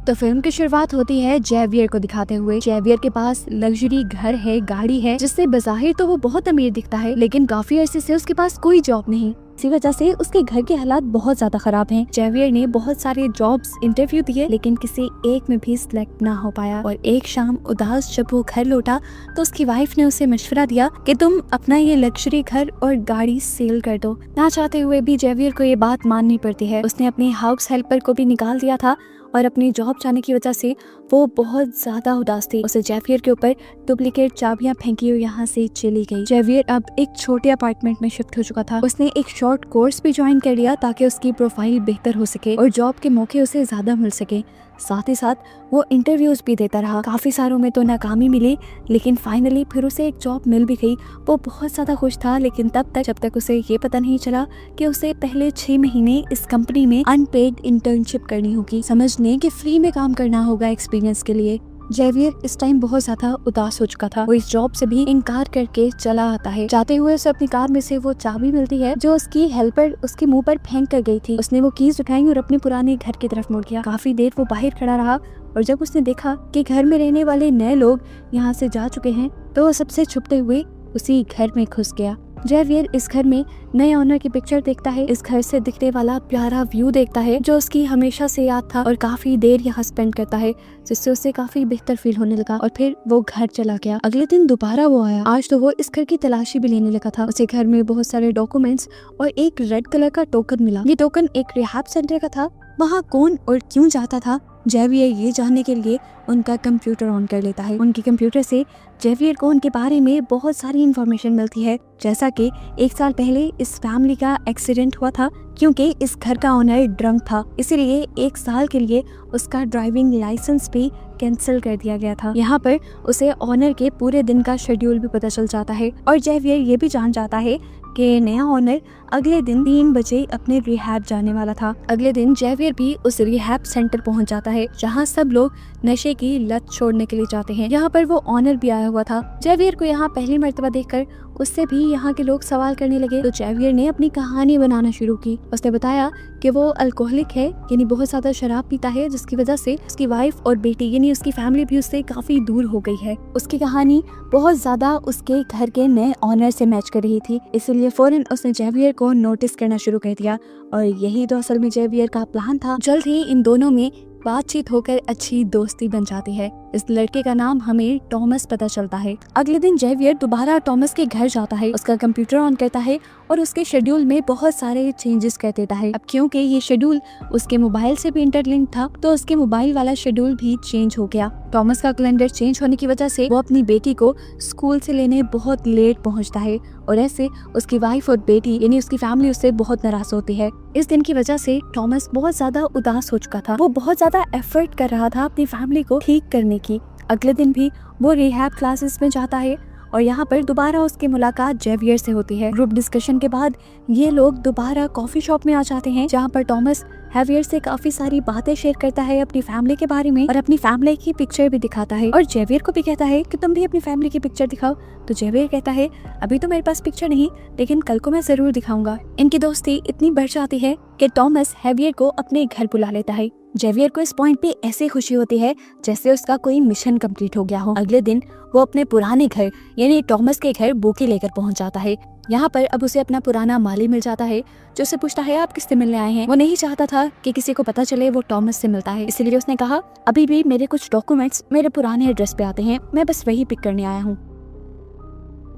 तो फिल्म की शुरुआत होती है जेवियर को दिखाते हुए। जेवियर के पास लग्जरी घर है, गाड़ी है, जिससे बज़ाहिर तो वो बहुत अमीर दिखता है, लेकिन काफी अरसे से उसके पास कोई जॉब नहीं। इसी वजह से उसके घर के हालात बहुत ज्यादा खराब हैं। जेवियर ने बहुत सारे जॉब्स इंटरव्यू दिए, लेकिन किसी एक में भी सिलेक्ट ना हो पाया। और एक शाम उदास जब वो घर लौटा तो उसकी वाइफ ने उसे मशवरा दिया कि तुम अपना ये लग्जरी घर और गाड़ी सेल कर दो। ना चाहते हुए भी जेवियर को ये बात माननी पड़ती है। उसने अपनी हाउस हेल्पर को भी निकाल दिया था और अपनी जॉब जाने की वजह से वो बहुत ज्यादा उदास थी। उसे जेवियर के ऊपर डुप्लीकेट चाबियां फेंकी और यहाँ से चली गई। जेवियर अब एक छोटे अपार्टमेंट में शिफ्ट हो चुका था। उसने एक शॉर्ट कोर्स भी ज्वाइन कर लिया ताकि उसकी प्रोफाइल बेहतर हो सके और जॉब के मौके उसे ज्यादा मिल सके। साथ ही साथ वो इंटरव्यूज भी देता रहा। काफी सारों में तो नाकामी मिली, लेकिन फाइनली फिर उसे एक जॉब मिल भी गई। वो बहुत ज्यादा खुश था, लेकिन जब तक उसे ये पता नहीं चला कि उसे पहले 6 महीने इस कंपनी में अनपेड इंटर्नशिप करनी होगी। समझने कि फ्री में काम करना होगा एक्सपीरियंस के लिए। जेवियर इस टाइम बहुत ज्यादा उदास हो चुका था। वो इस जॉब से भी इनकार करके चला आता है। जाते हुए उसे अपनी कार में से वो चाबी मिलती है जो उसकी हेल्पर उसके मुंह पर फेंक कर गई थी। उसने वो कीज उठाई और अपने पुराने घर की तरफ मुड़ गया। काफी देर वो बाहर खड़ा रहा और जब उसने देखा कि घर में रहने वाले नए लोग यहाँ से जा चुके हैं तो वो सबसे छुपते हुए उसी घर में घुस गया। जेवियर इस घर में नए ओनर की पिक्चर देखता है। इस घर से दिखने वाला प्यारा व्यू देखता है जो उसकी हमेशा से याद था और काफी देर यहाँ स्पेंड करता है, जिससे उसे काफी बेहतर फील होने लगा। और फिर वो घर चला गया। अगले दिन दोबारा वो आया। आज तो वो इस घर की तलाशी भी लेने लगा था। उसे घर में बहुत सारे डॉक्यूमेंट्स और एक रेड कलर का टोकन मिला। ये टोकन एक रिहैब सेंटर का था। वहाँ कौन और क्यों जाता था, जेवियर ये जानने के लिए उनका कंप्यूटर ऑन कर लेता है। उनके कंप्यूटर से जेवियर को उनके बारे में बहुत सारी इंफॉर्मेशन मिलती है, जैसा कि 1 साल पहले इस फैमिली का एक्सीडेंट हुआ था क्योंकि इस घर का ओनर ड्रंक था, इसलिए 1 साल के लिए उसका ड्राइविंग लाइसेंस भी कैंसिल कर दिया गया था। यहाँ पर उसे ओनर के पूरे दिन का शेड्यूल भी पता चल जाता है और जेवियर ये भी जान जाता है कि नया ओनर अगले दिन 3 बजे अपने रिहैब जाने वाला था। अगले दिन जेवियर भी उस रिहैब सेंटर पहुंच जाता है जहां सब लोग नशे की लत छोड़ने के लिए जाते हैं। यहाँ पर वो ओनर भी आया हुआ था। जेवियर को यहाँ पहली मर्तबा देखकर उससे भी यहाँ के लोग सवाल करने लगे, तो जेवियर ने अपनी कहानी बनाना शुरू की। उसने बताया कि वो अल्कोहलिक है, यानी बहुत ज्यादा शराब पीता है, जिसकी वजह से उसकी वाइफ और बेटी यानी उसकी फैमिली भी उससे काफी दूर हो गई है। उसकी कहानी बहुत ज्यादा उसके घर के नए ऑनर से मैच कर रही थी, इसलिए फौरन उसने जेवियर को नोटिस करना शुरू कर दिया और यही तो असल में जेवियर का प्लान था। जल्द ही इन दोनों में बातचीत होकर अच्छी दोस्ती बन जाती है। इस लड़के का नाम हमें टॉमस पता चलता है। अगले दिन जेवियर दोबारा टॉमस के घर जाता है, उसका कंप्यूटर ऑन करता है और उसके शेड्यूल में बहुत सारे चेंजेस कर देता है। अब क्योंकि ये शेड्यूल उसके मोबाइल से भी इंटरलिंक था तो उसके मोबाइल वाला शेड्यूल भी चेंज हो गया। टॉमस का कैलेंडर चेंज होने की वजह से वो अपनी बेटी को स्कूल से लेने बहुत लेट पहुंचता है और ऐसे उसकी वाइफ और बेटी यानी उसकी फैमिली उससे बहुत नाराज होती है। इस दिन की वजह से टॉमस बहुत ज्यादा उदास हो चुका था। वो बहुत ज्यादा एफर्ट कर रहा था अपनी फैमिली को ठीक करने की। अगले दिन भी वो रिहैब क्लासेस में जाता है और यहाँ पर दोबारा उसकी मुलाकात जेवियर से होती है। ग्रुप डिस्कशन के बाद ये लोग दोबारा कॉफी शॉप में आ जाते हैं जहाँ पर टॉमस जेवियर से काफी सारी बातें शेयर करता है अपनी फैमिली के बारे में और अपनी फैमिली की पिक्चर भी दिखाता है और जेवियर को भी कहता है कि तुम भी अपनी फैमिली की पिक्चर दिखाओ। तो जेवियर कहता है अभी तो मेरे पास पिक्चर नहीं, लेकिन कल को मैं जरूर दिखाऊंगा। इनकी दोस्ती इतनी बढ़ जाती है कि टॉमस जेवियर को अपने घर बुला लेता है। जेवियर को इस पॉइंट पे ऐसे खुशी होती है जैसे उसका कोई मिशन कंप्लीट हो गया हो। अगले दिन वो अपने पुराने घर यानी टॉमस के घर बुके लेकर पहुंच जाता है। यहाँ पर अब उसे अपना पुराना माली मिल जाता है जो उसे पूछता है आप किससे मिलने आए हैं। वो नहीं चाहता था कि किसी को पता चले वो टॉमस से मिलता है, इसलिए उसने कहा अभी भी मेरे कुछ डॉक्यूमेंट्स मेरे पुराने एड्रेस पे आते हैं, मैं बस वही पिक करने आया हूँ।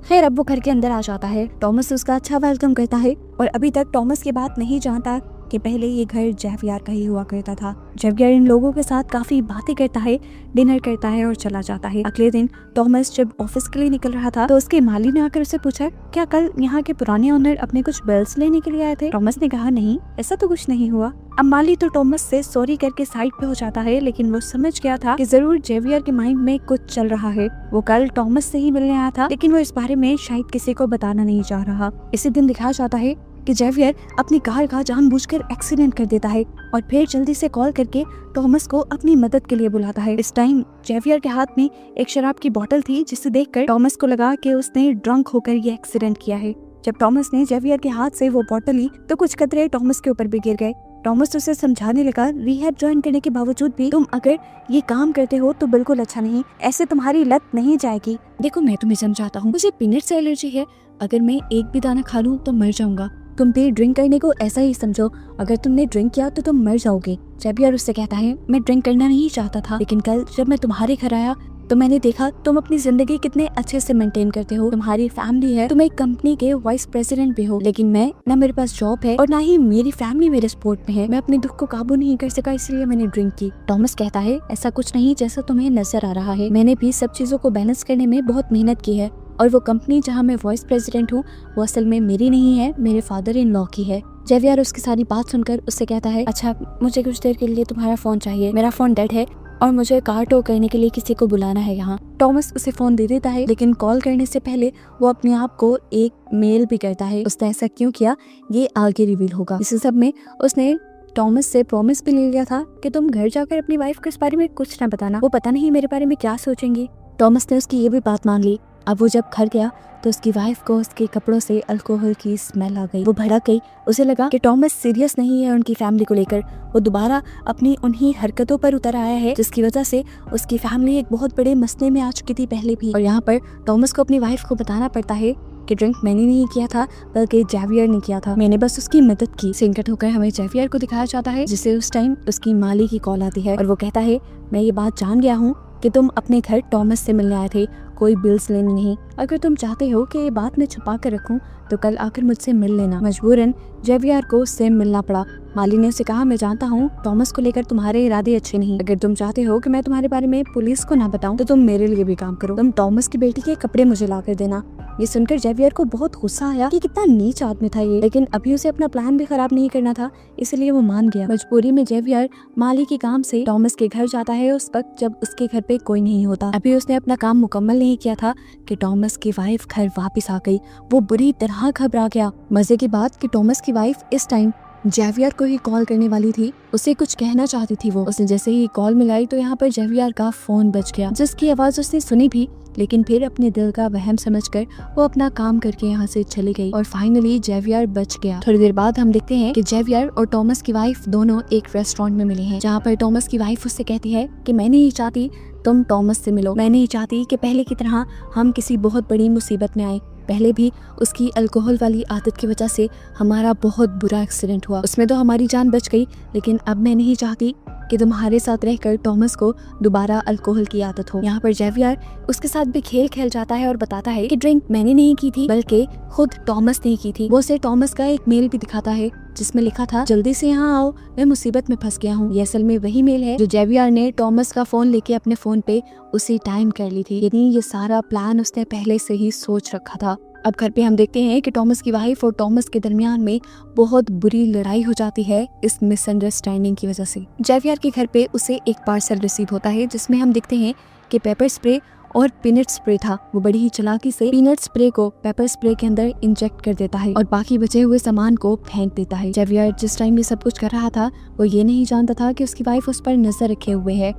खैर अब वो घर के अंदर आ जाता है। टॉमस उसका अच्छा वेलकम करता है और अभी तक टॉमस की बात नहीं जानता कि पहले ये घर जेवियर का ही हुआ करता था। जेवियर इन लोगों के साथ काफी बातें करता है, डिनर करता है और चला जाता है। अगले दिन टॉमस जब ऑफिस के लिए निकल रहा था तो उसके माली ने आकर उसे पूछा क्या कल यहाँ के पुराने ओनर अपने कुछ बिल्स लेने के लिए आए थे। टॉमस ने कहा नहीं, ऐसा तो कुछ नहीं हुआ। अब माली तो टॉमस से सॉरी करके साइड पे हो जाता है, लेकिन वो समझ गया था कि जरूर जेवियर के माइंड में कुछ चल रहा है। वो कल टॉमस से ही मिलने आया था, लेकिन वो इस बारे में शायद किसी को बताना नहीं चाह रहा। इसी दिन दिखाया जाता है कि जेवियर अपनी कार का जानबूझकर एक्सीडेंट कर देता है और फिर जल्दी से कॉल करके टॉमस को अपनी मदद के लिए बुलाता है। इस टाइम जेवियर के हाथ में एक शराब की बोतल थी जिसे देखकर टॉमस को लगा कि उसने ड्रंक होकर ये एक्सीडेंट किया है। जब टॉमस ने जेवियर के हाथ से वो बोतल ली तो कुछ कतरे टॉमस के ऊपर भी गिर गए। टॉमस उसे समझाने लगा, रिहैब ज्वाइन करने के बावजूद भी तुम अगर ये काम करते हो तो बिल्कुल अच्छा नहीं, ऐसे तुम्हारी लत नहीं जाएगी। देखो मैं तुम्हें समझाता हूँ, मुझे पीनट से एलर्जी है, अगर मैं एक भी दाना खा लूँ तो मर जाऊंगा। तुम भी ड्रिंक करने को ऐसा ही समझो, अगर तुमने ड्रिंक किया तो तुम मर जाओगे। जेवियर उससे कहता है, मैं ड्रिंक करना नहीं चाहता था, लेकिन कल जब मैं तुम्हारे घर आया तो मैंने देखा तुम अपनी जिंदगी कितने अच्छे से मेंटेन करते हो, तुम्हारी फैमिली है, तुम एक कंपनी के वाइस प्रेसिडेंट भी हो, लेकिन मैं ना मेरे पास जॉब है और ना ही मेरी फैमिली मेरे सपोर्ट में है। मैं अपने दुख को काबू नहीं कर सका, इसलिए मैंने ड्रिंक की। टॉमस कहता है, ऐसा कुछ नहीं जैसा तुम्हें नजर आ रहा है, मैंने भी सब चीजों को बैलेंस करने में बहुत मेहनत की है, और वो कंपनी जहाँ मैं वाइस प्रेसिडेंट हूँ वो असल में मेरी नहीं है, मेरे फादर इन लॉ की है। जेवियर उसकी सारी बात सुनकर उससे कहता है, अच्छा मुझे कुछ देर के लिए तुम्हारा फोन चाहिए, मेरा फोन डेड है और मुझे कार टो करने के लिए किसी को बुलाना है यहाँ। टॉमस उसे फोन दे देता है, लेकिन कॉल करने से पहले वो अपने आप को एक मेल भी करता है। उसने ऐसा क्यों किया ये आगे रिवील होगा। इस सब में उसने टॉमस से प्रॉमिस भी ले लिया था कि तुम घर जाकर अपनी वाइफ को इस बारे में कुछ ना बताना, वो पता नहीं मेरे बारे में क्या सोचेंगी। टॉमस ने उसकी ये भी बात मान ली। अब वो जब घर गया तो उसकी वाइफ को उसके कपड़ों से अल्कोहल की स्मेल आ गई। वो भड़क गई, उसे लगा कि टॉमस सीरियस नहीं है उनकी फैमिली को लेकर। वो दोबारा अपनी उन्हीं हरकतों पर उतर आया है जिसकी वजह से उसकी फैमिली एक बहुत बड़े मसले में आ चुकी थी पहले भी। और यहाँ पर टॉमस को अपनी वाइफ को बताना पड़ता है कि ड्रिंक मैंने नहीं किया था बल्कि जेवियर ने किया था, मैंने बस उसकी मदद की। सिंकट होकर हमें जेवियर को दिखाया जाता है, जिसे उस टाइम उसकी माली की कॉल आती है और वो कहता है, मैं ये बात जान गया हूँ कि तुम अपने घर टॉमस से मिलने आए थे, कोई बिल्स लेने नहीं। अगर तुम चाहते हो कि ये बात मैं छुपा कर रखूं तो कल आकर मुझसे मिल लेना। मजबूरन जेवियर को उससे मिलना पड़ा। माली ने उसे कहा, मैं जानता हूँ टॉमस को लेकर तुम्हारे इरादे अच्छे नहीं, अगर तुम चाहते हो कि मैं तुम्हारे बारे में पुलिस को ना बताऊं तो तुम मेरे लिए भी काम करो, तुम टॉमस की बेटी के कपड़े मुझे ला कर देना। ये सुनकर जेवियर को बहुत गुस्सा आया कि कितना नीच आदमी था ये, लेकिन अभी उसे अपना प्लान भी खराब नहीं करना था, इसलिए वो मान गया। मजबूरी में जेवियर माली के काम से टॉमस के घर जाता है उस वक्त जब उसके घर पे कोई नहीं होता। अभी उसने अपना काम मुकम्मल नहीं किया था कि टॉमस की वाइफ घर वापस आ गई। वो बुरी तरह घबरा गया। मजे की बात कि टॉमस की वाइफ इस टाइम जेवियर को ही कॉल करने वाली थी, उसे कुछ कहना चाहती थी वो। उसने जैसे ही कॉल मिलाई तो यहाँ पर जेवियर का फोन बज गया, जिसकी आवाज उसने सुनी भी, लेकिन फिर अपने दिल का वहम समझकर वो अपना काम करके यहाँ से चली गई और फाइनली जेवियर बच गया। थोड़ी देर बाद हम देखते हैं कि जेवियर और टॉमस की वाइफ दोनों एक रेस्टोरेंट में मिले हैं, जहाँ पर टॉमस की वाइफ उससे कहती है कि मैं नहीं चाहती तुम टॉमस से मिलो, मैं नहीं चाहती कि पहले की तरह हम किसी बहुत बड़ी मुसीबत में आए। पहले भी उसकी अल्कोहल वाली आदत की वजह से हमारा बहुत बुरा एक्सीडेंट हुआ, उसमें तो हमारी जान बच गई, लेकिन अब मैं नहीं चाहती कि तुम्हारे साथ रहकर टॉमस को दोबारा अल्कोहल की आदत हो। यहाँ पर जेवियर उसके साथ भी खेल खेल जाता है और बताता है कि ड्रिंक मैंने नहीं की थी बल्कि खुद टॉमस ने की थी। वो उसे टॉमस का एक मेल भी दिखाता है जिसमें लिखा था, जल्दी से यहाँ आओ, मैं मुसीबत में फंस गया हूँ। ये असल में वही मेल है जो जेवियर ने टॉमस का फोन लेके अपने फोन पे उसी टाइम कर ली थी, यानी ये सारा प्लान उसने पहले से ही सोच रखा था। अब घर पे हम देखते हैं कि टॉमस की वाइफ और टॉमस के दरमियान में बहुत बुरी लड़ाई हो जाती है इस मिसअंडरस्टैंडिंग की वजह से। जेवियर के घर पे उसे एक पार्सल रिसीव होता है जिसमें हम देखते हैं कि पेपर स्प्रे और पीनट स्प्रे था। वो बड़ी ही चालाकी से पीनट स्प्रे को पेपर स्प्रे के अंदर इंजेक्ट कर देता है और बाकी बचे हुए सामान को फेंक देता है। जेवियर जिस टाइम ये सब कुछ कर रहा था वो ये नहीं जानता था कि उसकी वाइफ उस पर नजर रखे हुए है।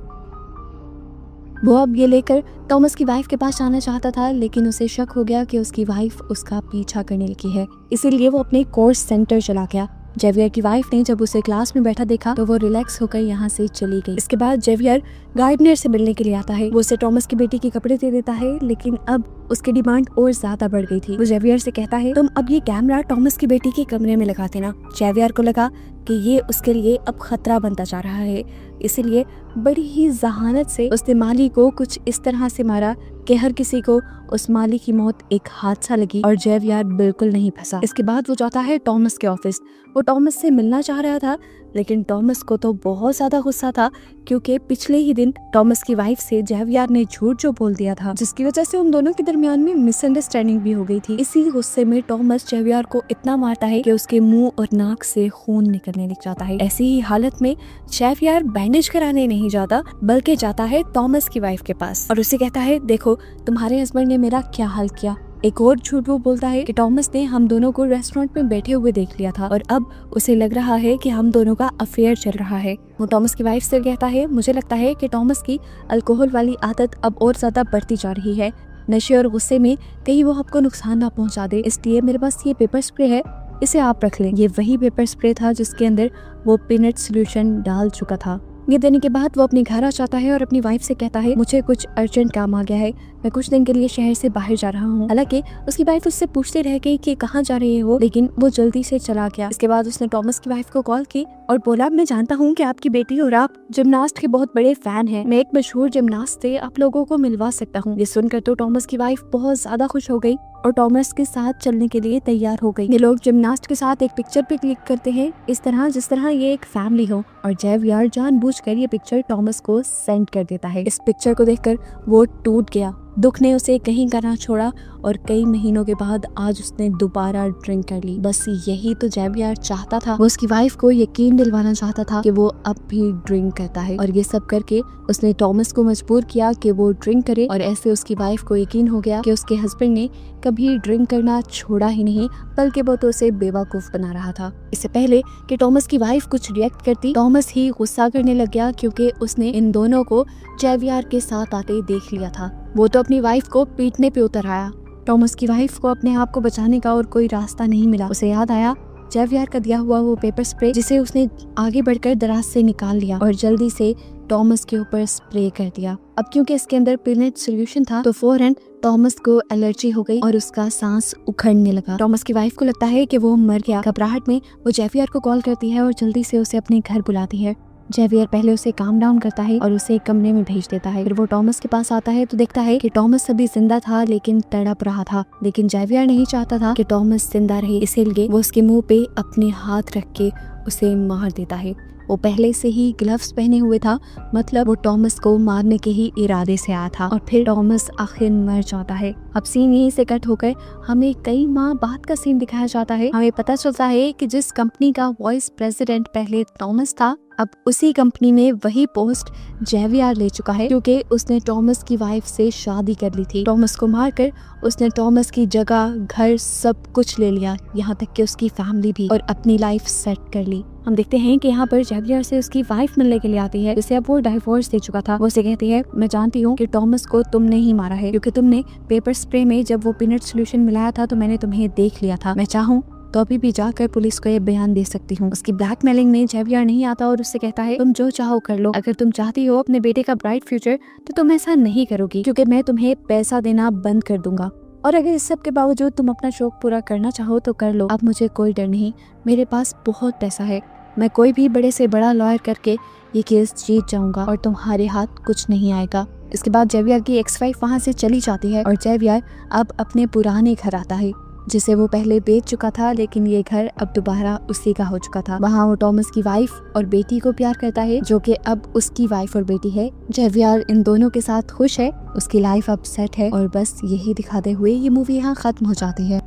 वो अब ये लेकर टॉमस की वाइफ के पास आना चाहता था, लेकिन उसे शक हो गया कि उसकी वाइफ उसका पीछा करने लगी है, इसीलिए वो अपने कोर्स सेंटर चला गया। जेवियर की वाइफ ने जब उसे क्लास में बैठा देखा तो वो रिलैक्स होकर यहाँ से चली गई। इसके बाद जेवियर गार्डनर से मिलने के लिए आता है। वो उसे टॉमस की बेटी के कपड़े दे देता है, लेकिन अब उसकी डिमांड और ज्यादा बढ़ गई थी। वो जेवियर से कहता है, तुम अब ये कैमरा टॉमस की बेटी के कमरे में लगा देना। जेवियर को लगा कि ये उसके लिए अब खतरा बनता जा रहा है, इसीलिए बड़ी ही जहानत से उसने माली को कुछ इस तरह से मारा कि हर किसी को उस माली की मौत एक हादसा लगी और जेवियर बिल्कुल नहीं फंसा। इसके बाद वो जाता है टॉमस के ऑफिस। वो टॉमस से मिलना चाह रहा था, लेकिन टॉमस को तो बहुत ज्यादा गुस्सा था क्योंकि पिछले ही दिन टॉमस की वाइफ से जेवियर ने झूठ जो बोल दिया था, जिसकी वजह से उन दोनों के दरमियान में मिसअंडरस्टैंडिंग भी हो गई थी। इसी गुस्से में टॉमस जेवियर को इतना मारता है कि उसके मुंह और नाक से खून निकलने लग जाता है। ऐसी ही हालत में जेवियर बैंडेज कराने नहीं जाता बल्कि जाता है टॉमस की वाइफ के पास और उसे कहता है, देखो तुम्हारे हस्बैंड ने मेरा क्या हाल किया। एक और झूठ वो बोलता है कि टॉमस ने हम दोनों को रेस्टोरेंट में बैठे हुए देख लिया था और अब उसे लग रहा है कि हम दोनों का अफेयर चल रहा है। वो टॉमस की वाइफ से कहता है, मुझे लगता है कि टॉमस की अल्कोहल वाली आदत अब और ज्यादा बढ़ती जा रही है। नशे और गुस्से में कहीं वो आपको नुकसान ना पहुंचा दे, इसलिए मेरे पास ये पेपर स्प्रे है, इसे आप रख लें। ये वही पेपर स्प्रे था जिसके अंदर वो पीनट सोल्यूशन डाल चुका था। ये देने के बाद वो अपने घर आ जाता है और अपनी वाइफ से कहता है मुझे कुछ अर्जेंट काम आ गया है, मैं कुछ दिन के लिए शहर से बाहर जा रहा हूँ। हालांकि उसकी वाइफ उससे पूछते रह गई कि कहाँ जा रही है वो, लेकिन वो जल्दी से चला गया। इसके बाद उसने टॉमस की वाइफ को कॉल की और बोला मैं जानता हूँ कि आपकी बेटी और आप जिमनास्ट के बहुत बड़े फैन हैं, मैं एक मशहूर जिमनास्ट से आप लोगों को मिलवा सकता हूँ। ये सुनकर तो टॉमस की वाइफ बहुत ज्यादा खुश हो गई और टॉमस के साथ चलने के लिए तैयार हो गई। ये लोग जिमनास्ट के साथ एक पिक्चर पे क्लिक करते हैं इस तरह जिस तरह ये एक फैमिली हो, और जेवियर जानबूझकर ये पिक्चर टॉमस को सेंड कर देता है। इस पिक्चर को देखकर वो टूट गया, दुख ने उसे कहीं का ना छोड़ा और कई महीनों के बाद आज उसने दोबारा ड्रिंक कर ली। बस यही तो जेवियर चाहता था, वो उसकी वाइफ को यकीन दिलवाना चाहता था कि वो अब भी ड्रिंक करता है, और ये सब करके उसने टॉमस को मजबूर किया कि वो ड्रिंक करे। और ऐसे उसकी वाइफ को यकीन हो गया कि उसके हस्बैंड ने कभी ड्रिंक करना छोड़ा ही नहीं, बल्कि वो तो उसे बेवकूफ बना रहा था। इससे पहले कि टॉमस की वाइफ कुछ रिएक्ट करती, टॉमस ही गुस्सा करने लग गया क्योंकि उसने इन दोनों को जेवियर के साथ आते देख लिया था। वो तो अपनी वाइफ को पीटने पे उतर आया। टॉमस की वाइफ को अपने आप को बचाने का और कोई रास्ता नहीं मिला। उसे याद आया जेवियर का दिया हुआ वो पेपर स्प्रे, जिसे उसने आगे बढ़कर दराज से निकाल लिया और जल्दी से टॉमस के ऊपर स्प्रे कर दिया। अब क्योंकि इसके अंदर पीनट सोल्यूशन था तो फौरन टॉमस को एलर्जी हो गई और उसका सांस उखड़ने लगा। टॉमस की वाइफ को लगता है कि वो मर गया। घबराहट में वो जेवियर को कॉल करती है और जल्दी से उसे अपने घर बुलाती है। जेवियर पहले उसे काम डाउन करता है और उसे एक कमरे में भेज देता है। फिर वो टॉमस के पास आता है तो देखता है कि टॉमस अभी जिंदा था लेकिन तड़प रहा था, लेकिन जेवियर नहीं चाहता था कि टॉमस जिंदा रहे, इसीलिए वो उसके मुंह पे अपने हाथ रख के उसे मार देता है। वो पहले से ही ग्लव्स पहने हुए था, मतलब वो टॉमस को मारने के ही इरादे से आया था। और फिर टॉमस आखिर मर जाता है। अब सीन यहीं से कट होकर हमें कई माह बाद का सीन दिखाया जाता है। हमें पता चलता है कि जिस कंपनी का वाइस प्रेसिडेंट पहले टॉमस था, अब उसी कंपनी में वही पोस्ट जेवियर ले चुका है, क्योंकि उसने टॉमस की वाइफ से शादी कर ली थी। टॉमस को मारकर उसने टॉमस की जगह, घर, सब कुछ ले लिया, यहाँ तक कि उसकी फैमिली भी, और अपनी लाइफ सेट कर ली। हम देखते हैं कि यहाँ पर जेवियर से उसकी वाइफ मिलने के लिए आती है, जिसे अब वो डाइवोर्स दे चुका था। वो उसे कहती है मैं जानती हूँ कि टॉमस को तुमने ही मारा है, क्योंकि तुमने पेपर स्प्रे में जब वो पीनट सोल्यूशन मिलाया था तो मैंने तुम्हें देख लिया था। मैं चाहूँ तो अभी भी जाकर पुलिस को ये बयान दे सकती हूँ। उसकी ब्लैकमेलिंग में जेवियर नहीं आता और उससे कहता है तुम जो चाहो कर लो, अगर तुम चाहती हो अपने बेटे का ब्राइट फ्यूचर तो तुम ऐसा नहीं करोगी, क्योंकि मैं तुम्हें पैसा देना बंद कर दूंगा, और अगर इस सब के बावजूद तुम अपना शौक पूरा करना चाहो तो कर लो। अब मुझे कोई डर नहीं, मेरे पास बहुत पैसा है, मैं कोई भी बड़े से बड़ा लॉयर करके ये केस जीत जाऊंगा और तुम्हारे हाथ कुछ नहीं आएगा। इसके बाद जेवियर की एक्स वाइफ वहाँ से चली जाती है और जेवियर अब अपने पुराने घर आता है, जिसे वो पहले बेच चुका था, लेकिन ये घर अब दोबारा उसी का हो चुका था। वहाँ वो टॉमस की वाइफ और बेटी को प्यार करता है, जो कि अब उसकी वाइफ और बेटी है। जेवियर इन दोनों के साथ खुश है, उसकी लाइफ अब सेट है, और बस यही दिखाते हुए ये मूवी यहाँ खत्म हो जाती है।